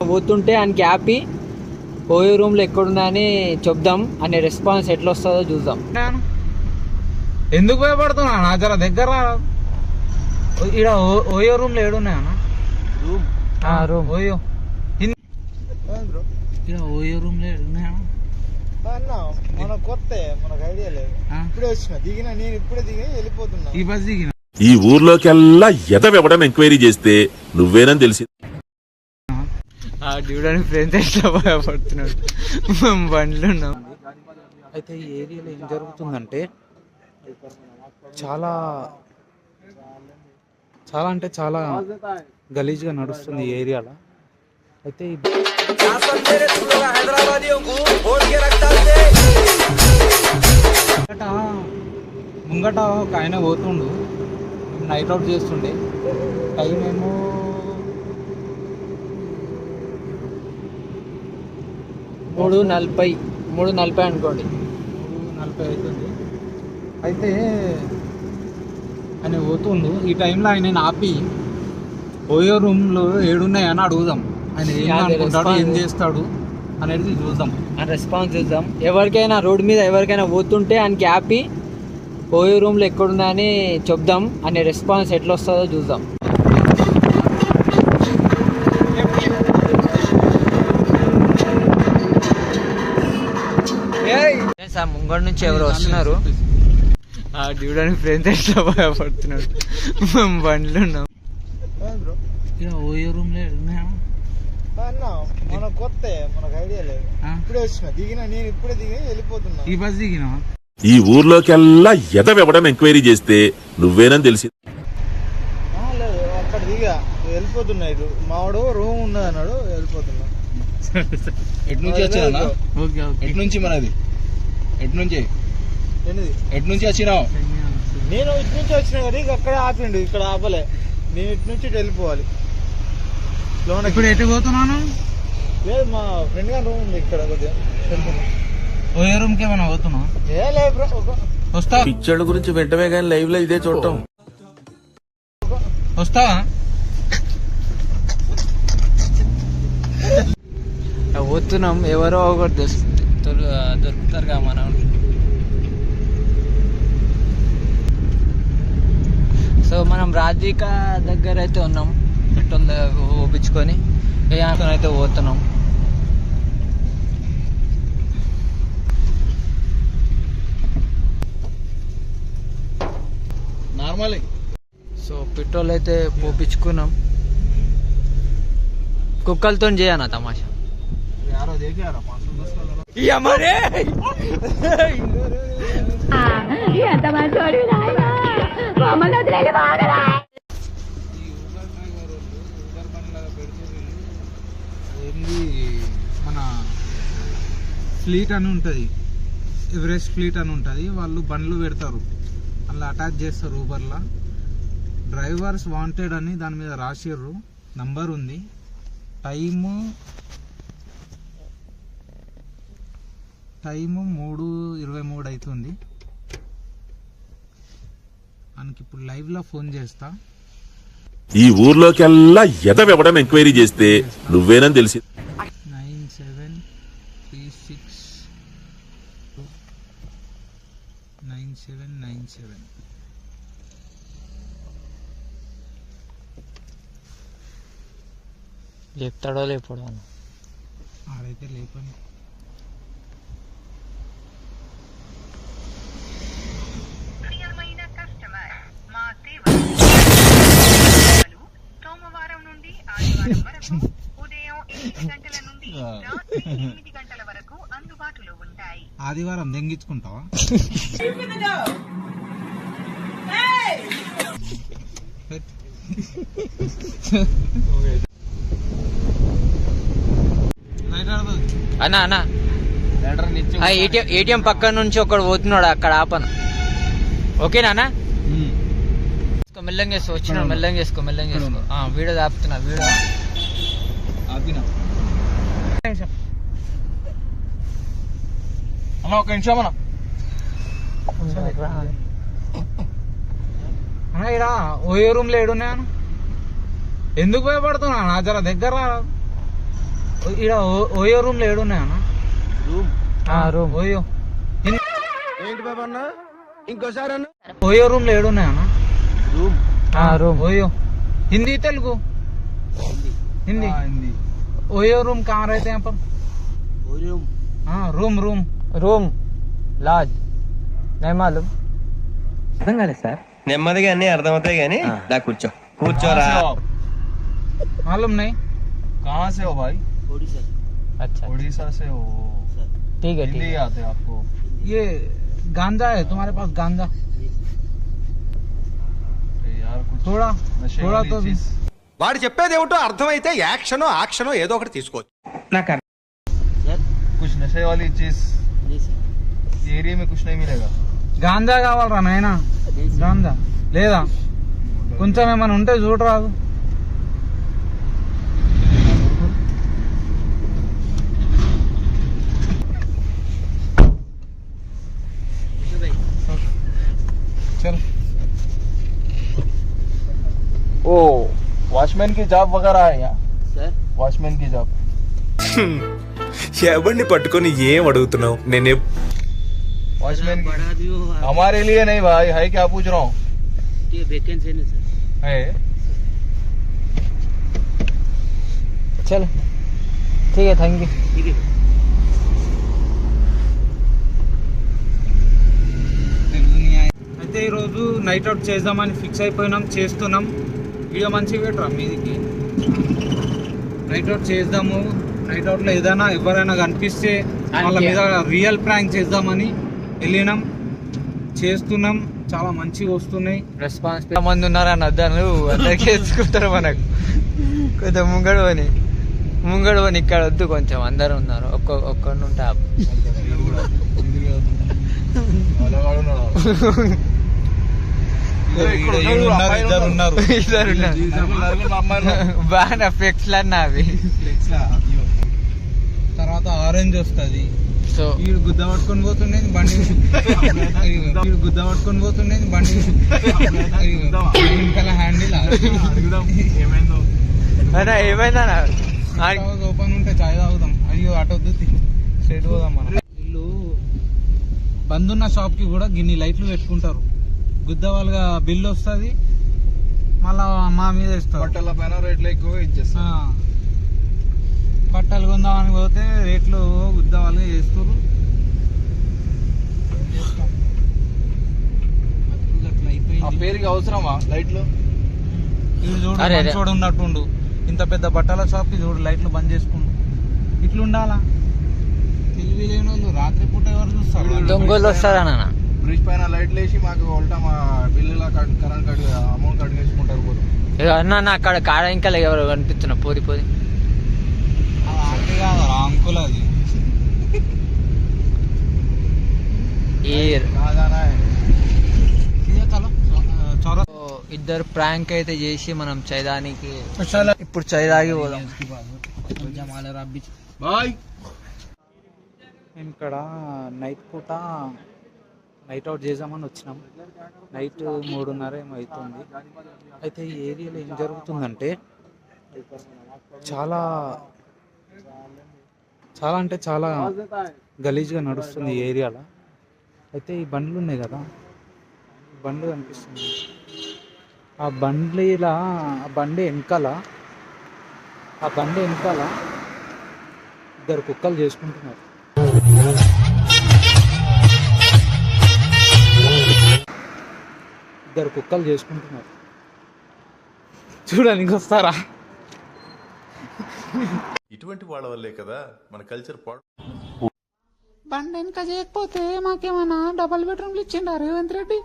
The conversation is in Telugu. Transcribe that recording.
పోతుంటే ఆయనకి ఆపి ఓయో రూమ్లో ఎక్కడుందా అని చెప్దాం అనే రెస్పాన్స్ ఎట్లా వస్తుందో చూద్దాం. ఎందుకు భయపడుతున్నా నా జర దగ్గర ఇక్కడ ఓయో రూమ్లో ఏడున్నాయన్నా? రూమ్ ఓయో ఇక్కడ ఓయో రూమ్లో ఏడున్నాయా? మన కొత్త మనకు ఐడియా లేదు. ఇప్పుడే వచ్చిన దిగిన నేను ఇప్పుడే దిగి వెళ్ళిపోతున్నా. ఈ బస్ దిగిన ఈ ఊర్లోకెల్లా ఎదవెవడని ఎంక్వైరీ చేస్తే నువ్వేనని తెలిసి డ్యూడని ఫ్రెండ్స్ ఎట్లా భయపడుతున్నాడు. మేము బండ్లు ఉన్నాం. అయితే ఈ ఏరియాలో ఏం జరుగుతుందంటే చాలా చాలా అంటే చాలా గలీజ్గా నడుస్తుంది ఈ ఏరియాలో. అయితే ముంగట ఒక ఆయన పోతుండు, నైట్ అవుట్ చేస్తుండే. టైం ఏమో 3:40 అనుకోండి. 3:40 అవుతుంది. అయితే ఆయన పోతుండు. ఈ టైంలో ఆయన ఆపి ఓయో రూమ్లో ఏడున్నాయని అడుగుదాం. ఆయన ఏం అనుకుంటాడు, ఏం చేస్తాడు అనేది చూద్దాం. ఆ రెస్పాన్స్ చూద్దాం. ఎవరికైనా రోడ్డు మీద ఎవరికైనా పోతుంటే ఆయనకి ఆపి ఓయో రూమ్లో ఎక్కడుందా అని చెప్దాం అనే రెస్పాన్స్ ఎట్లా వస్తుందో చూద్దాం. ముంగడు నుంచి ఎవరు వస్తున్నారు. డ్యూడని ఫ్రెండ్స్ ఎట్లా భయపడుతున్నాడు. మేము బండ్లు ఉన్నాం. ఓయో రూమ్లో ఏడున్నాయా? మన కొత్త మనకు ఐడియా లేదు. ఇప్పుడే వచ్చిన దిగిన నేను ఇప్పుడే దిగి వెళ్ళిపోతున్నా. ఈ బస్ దిగిన ఈ ఊర్లోకెల్లా ఎదవెవడని ఎంక్వైరీ చేస్తే నువ్వేనని తెలిసి లేదు అక్కడ దిగా వెళ్ళిపోతున్నా. ఇటు మావాడు రూమ్ ఉన్నది అన్నాడు, వెళ్ళిపోతున్నా. ఎటు నుంచి వచ్చినా? Okay okay. ఎటు నుంచి మనది? ఎటు నుంచి ఏంటిది? ఎటు నుంచి వచ్చినావు? నేను ఇటు నుంచి వచ్చిన కానీ అక్కడే ఆపిండు, ఇక్కడ ఆపలే. నేను ఇటు నుంచి ఇటు వెళ్ళిపోవాలి. ఇప్పుడు ఎటు పోతున్నాను? లేదు మా ఫ్రెండ్ గారి రూమ్ ఉంది ఇక్కడ కొద్దిగా. ఓయో రూమ్కి ఏమైనా పోతున్నా? ఏ లేదు బ్రో, వస్తా. పిక్చర్ల గురించి వెంటనే కానీ లైవ్ లో ఇదే చూడటం. వస్తావా? పోతున్నాం. ఎవరో ఒకటి దొరుకుతారు కదా మనం. సో మనం రాధిక దగ్గర అయితే ఉన్నాం. పెట్రోల్ ఓపించుకొని అయితే పోతున్నాం. నార్మల్. సో పెట్రోల్ అయితే పోపించుకున్నాం. కుక్కలతో చేయనా తమాషా. यारो देखे यार 500 10 का लगा ये हमारे ये तमाम छोड़ जाएगा मामा ने तेरे भाग रहा है. ఏంది మన ఫ్లీట్ అని ఉంటుంది, ఎవరెస్ట్ ఫ్లీట్ అని ఉంటుంది. వాళ్ళు బండ్లు పెడతారు, అలా అటాచ్ చేస్తారు ఊబర్లా. డ్రైవర్స్ వాంటెడ్ అని దాని మీద రాసిర్రు, నంబర్ ఉంది. టైము 3:23 అవుతుంది. మనకి ఇప్పుడు లైవ్ లో ఫోన్ చేస్తా. ఈ ఊర్లోకెల్లా ఎదవెవడని ఎంక్వైరీ చేస్తే నువ్వేనని తెలిసి 97369797. లేపుతాడో లేపడో ఆడైతే లేపని. సోమవారం నుండి ఆదివారం వరకు ఉదయం 8 గంటల నుండి రాత్రి 8 గంటల వరకు అందుబాటులో ఉంటాయి. ఆదివారం దెంగించుకుంటావా? అన్నా అన్నా ఏటీఎం పక్క నుంచి ఒకడు పోతున్నాడు, అక్కడ ఆపన. ఓకేనా అన్న? మెల్లంగా చేసుకో, వచ్చినాడు. మెల్లంగా చేసుకో. వీడియో ఆపుతున్నా. వీడియో ఆపినా అన్న, ఒక నిమిషం అన్న. ఇక్కడ ఓయో రూమ్లో ఏడున్నాయను? ఎందుకు భయపడుతున్నా నా జర దగ్గర? ఇక్కడ ఓయో రూమ్ లో ఏడున్నాయన్నా? రూమ్ ఓయో ఓయో రూమ్ లో ఏడున్నాయన్నా? రూమ్ ఓయో हिंदी तेलुगु हिंदी ओयो रूम कहाँ रहते हैं अपन? हाँ रूम रूम రూమ్ లాజ్ नहीं मालूम అర్థం కాలేదు సార్. నెమ్మదిగా అన్ని అర్థమవుతాయి కానీ దా కూర్చోరా. मालूम नहीं. कहाँ से हो भाई? अच्छा उड़ीसा से हो? ठीक है हिंदी आते हैं आपको? ये गांजा है तुम्हारे पास? गांजा यार कुछ थोड़ा नशे थोड़ा वाली तो भी. चीज। వాడు చెప్పేది ఏమిటో అర్థమైతే యాక్షనో యాక్షనో ఏదో ఒకటి తీసుకోవచ్చు. कुछ नशे वाली चीज एरिया में कुछ नहीं मिलेगा। గాంజా కావాలరా నాయనా? గాంజా లేదా? కొంచెం ఏమైనా ఉంటే చూడరాదు. चल ओ वॉचमैन की जॉब वगैरह है यहाँ? वॉचमैन की जॉब ఎవరిని పట్టుకొని ఏం అడుగుతున్నావు? నేను वॉचमैन हमारे लिए नहीं भाई, है क्या पूछ रहा हूँ? है चल ठीक है थैंक यू. అయితే ఈరోజు నైట్ అవుట్ చేద్దామని ఫిక్స్ అయిపోయినాం, చేస్తున్నాం. వీడియో మంచిగా పెట్టరా మీదికి. నైట్ అవుట్ చేద్దాము. నైట్ అవుట్లో ఏదైనా ఎవరైనా కనిపిస్తే వాళ్ళ మీద రియల్ ప్రాంక్ చేద్దామని వెళ్ళినాం, చేస్తున్నాం. చాలా మంచిగా వస్తున్నాయి రెస్పాన్స్. మంది ఉన్నారని వద్దాను అందరికి వేసుకుంటారు మనకు. కొంచెం ముంగడు అని ఇక్కడ వద్దు, కొంచెం అందరు ఉన్నారు. ఒక్కడిని ఉంటే ఇద్దరు ఉన్నారు. బాగా ఫ్లెక్స్ అన్నా అవి. తర్వాత ఆరెంజ్ వస్తుంది. సో వీడు గుద్ద పట్టుకొని పోతుండేది బండి, వీడు గుద్ద పట్టుకొని పోతుండేది బండి వెనకాల హ్యాండిల్ ఏమైందా ఓపెన్ ఉంటే చాయ్ తాగుదాం. అయ్యో అటొద్దు, స్ట్రైట్ పోదాం మనం. వీళ్ళు బంద్ ఉన్న షాప్ కి కూడా గిన్ని లైట్లు పెట్టుకుంటారు. గుద్ద వాళ్ళగా బిల్లు వస్తుంది, మళ్ళా మా మీద ఇస్తారు. బట్టల పైన రేట్లు ఎక్కువ ఇచ్చేస్తా. బట్టలు కొందామని పోతే రేట్లు గుద్ద వాళ్ళగా చేస్తారు. ఆ పేరుకి అవసరమా లైట్లు? వీడు చూడు అరే, అరే. మంచోడు ఉన్నట్టుండు. ఇంత పెద్ద బట్టల షాప్ కి చూడు లైట్లు బంద్ చేసుకుండు. ఇట్లుండాలా? తెలివి లేని వాళ్ళు రాత్రి పూట ఎవరు చూస్తారు? దొంగలు వస్తారన్న. బ్రిడ్జ్ పైన లైట్లు వేసి మాకు ఉల్టా మా బిల్లులా కరెంట్ కట్ అమౌంట్ కట్ చేసుకుంటారు పోదు. అన్న అక్కడ కాడ ఇంకా ఎవరు కనిపిస్తున్నా పోది అది కాదురా అంకుల్, అది ఇద్దరు ప్రాంక్ అయితే చేసి మనం చైదానికి ఇప్పుడు చై తాగి పోదాం. బాయ్. మేము ఇక్కడ నైట్ పూట నైట్ అవుట్ చేద్దామని వచ్చినాం. నైట్ 3:30 ఏమో అవుతుంది. అయితే ఈ ఏరియాలో ఏం జరుగుతుందంటే చాలా చాలా అంటే చాలా గలీజ్గా నడుస్తుంది ఈ ఏరియాలో. అయితే ఈ బండ్లు ఉన్నాయి కదా, బండ్లు కనిపిస్తుంది. ఆ బండి వెనకాల ఇద్దరు కుక్కలు చేసుకుంటున్నారు. చూడడానికి వస్తారా? ఇటువంటి వాళ్ళ వల్లే కదా మన కల్చర్ బండి వెనక చేయకపోతే మాకేమైనా డబల్ బెడ్రూమ్లు ఇచ్చిండా రేవంత్ రెడ్డి?